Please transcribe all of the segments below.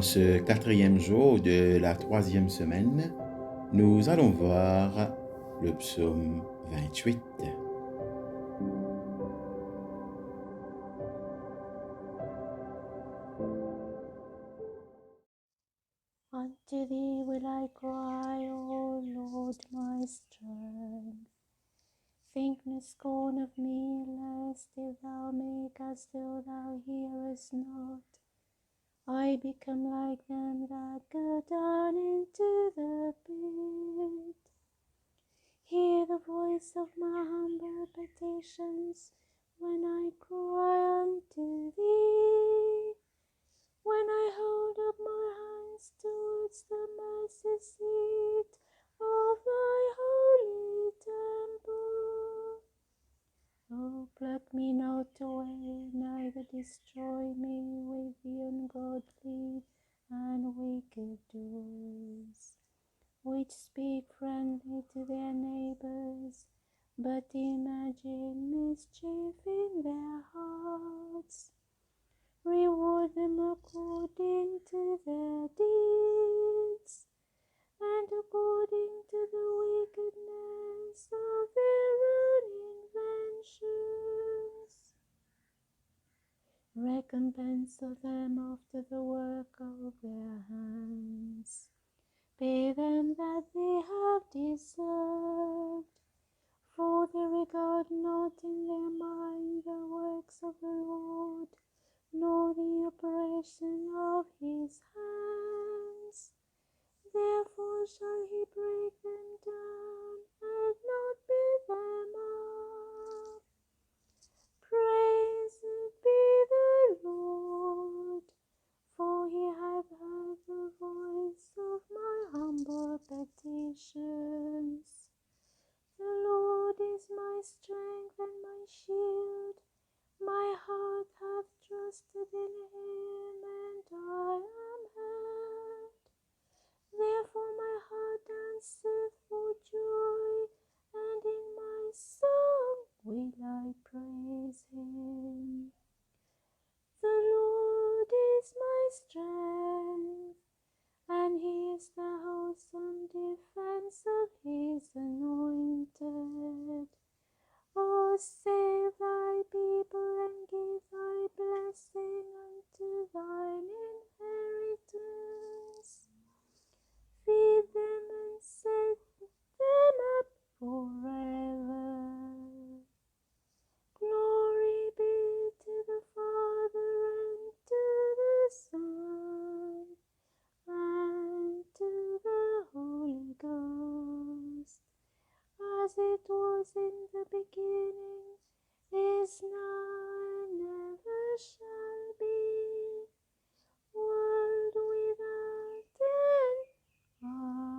En ce quatrième jour de la troisième semaine, nous allons voir le psaume 28. Unto thee will I cry, O Lord, my strength. Think no scorn of me, lest if thou make as though thou hearest not, I become like them that go down into the pit. Hear the voice of my humble petitions when I cry unto thee. When I hold up my hands towards the mercy seat of thy holy temple. Oh, pluck me not away, neither destroy me with the ungodly and wicked doers, which speak friendly to their neighbors, but imagine mischief in their hearts. Reward them according to their deeds, and according to the wickedness of their own inventions. Recompense of them after the work of their hands. Pay them that they have deserved, for they regard not in their mind the works of the Lord, nor the operation of his hands. Therefore shall he break them down and not build them up. Praised be the Lord, for he hath heard the voice of my humble petitions. The Lord is my strength and my shield. My heart hath trusted in him, and I am helped. Therefore my heart danceth for joy, and in my song will I praise him. The Lord is my strength, and he is the wholesome defense of his anointed. O save thy people and give thy blessing unto thine inheritance. Feed them and set them up forever. Glory be to the Father and to the Son and to the Holy Ghost, as it was in the beginning, is now, and ever shall be, world without end. Amen.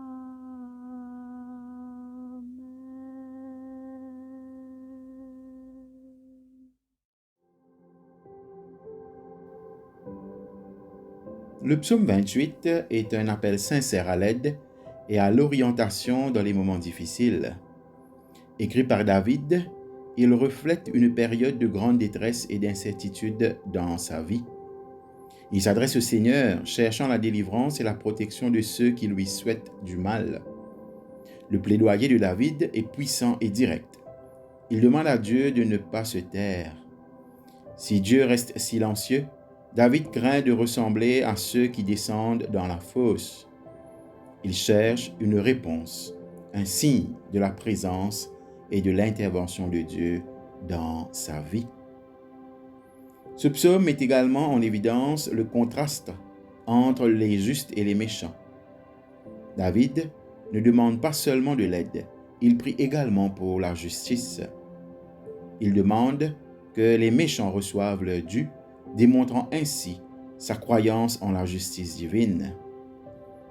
Le psaume 28 est un appel sincère à l'aide et à l'orientation dans les moments difficiles. Écrit par David, il reflète une période de grande détresse et d'incertitude dans sa vie. Il s'adresse au Seigneur, cherchant la délivrance et la protection de ceux qui lui souhaitent du mal. Le plaidoyer de David est puissant et direct. Il demande à Dieu de ne pas se taire. Si Dieu reste silencieux, David craint de ressembler à ceux qui descendent dans la fosse. Il cherche une réponse, un signe de la présence et de l'intervention de Dieu dans sa vie. Ce psaume met également en évidence le contraste entre les justes et les méchants. David ne demande pas seulement de l'aide, il prie également pour la justice. Il demande que les méchants reçoivent leur dû, démontrant ainsi sa croyance en la justice divine.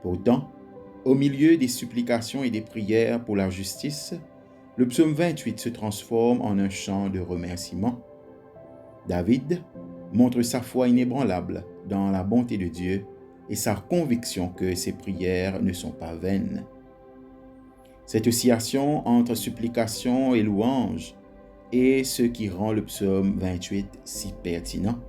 Pourtant, au milieu des supplications et des prières pour la justice, le psaume 28 se transforme en un chant de remerciement. David montre sa foi inébranlable dans la bonté de Dieu et sa conviction que ses prières ne sont pas vaines. Cette oscillation entre supplication et louange est ce qui rend le psaume 28 si pertinent.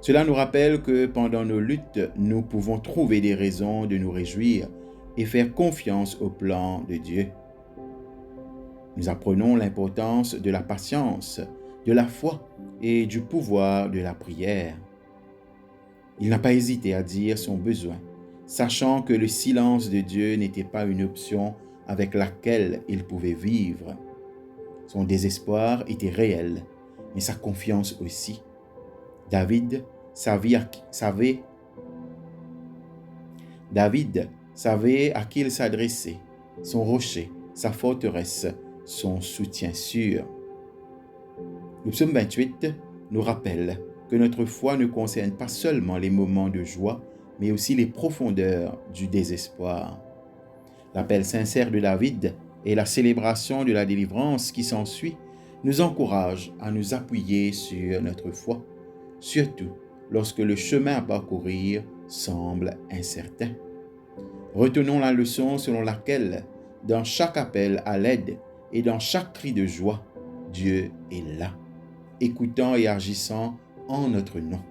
Cela nous rappelle que pendant nos luttes, nous pouvons trouver des raisons de nous réjouir et faire confiance au plan de Dieu. Nous apprenons l'importance de la patience, de la foi et du pouvoir de la prière. Il n'a pas hésité à dire son besoin, sachant que le silence de Dieu n'était pas une option avec laquelle il pouvait vivre. Son désespoir était réel, mais sa confiance aussi. David savait à qui il s'adressait, son rocher, sa forteresse, son soutien sûr. Le psaume 28 nous rappelle que notre foi ne concerne pas seulement les moments de joie, mais aussi les profondeurs du désespoir. L'appel sincère de David et la célébration de la délivrance qui s'ensuit nous encouragent à nous appuyer sur notre foi, surtout lorsque le chemin à parcourir semble incertain. Retenons la leçon selon laquelle, dans chaque appel à l'aide et dans chaque cri de joie, Dieu est là, écoutant et agissant en notre nom.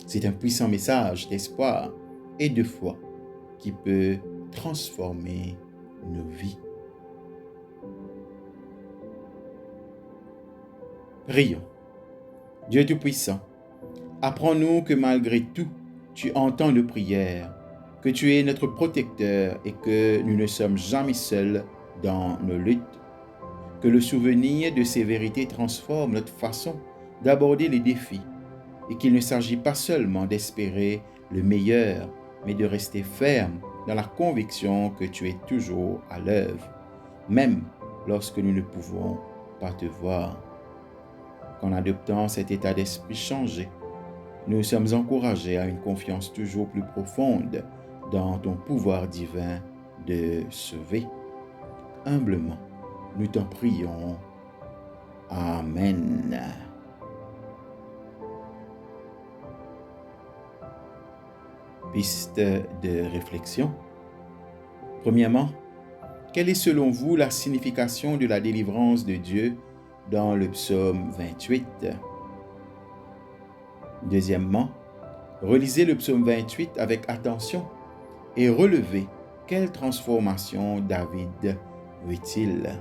C'est un puissant message d'espoir et de foi qui peut transformer nos vies. Prions. Dieu Tout-Puissant, apprends-nous que malgré tout, tu entends nos prières, que tu es notre protecteur et que nous ne sommes jamais seuls dans nos luttes. Que le souvenir de ces vérités transforme notre façon d'aborder les défis et qu'il ne s'agit pas seulement d'espérer le meilleur, mais de rester ferme dans la conviction que tu es toujours à l'œuvre, même lorsque nous ne pouvons pas te voir. Qu'en adoptant cet état d'esprit changé, nous sommes encouragés à une confiance toujours plus profonde dans ton pouvoir divin de sauver. Humblement, nous t'en prions. Amen. Piste de réflexion. Premièrement, quelle est selon vous la signification de la délivrance de Dieu dans le psaume 28? Deuxièmement, relisez le psaume 28 avec attention et relevez quelle transformation David veut-il.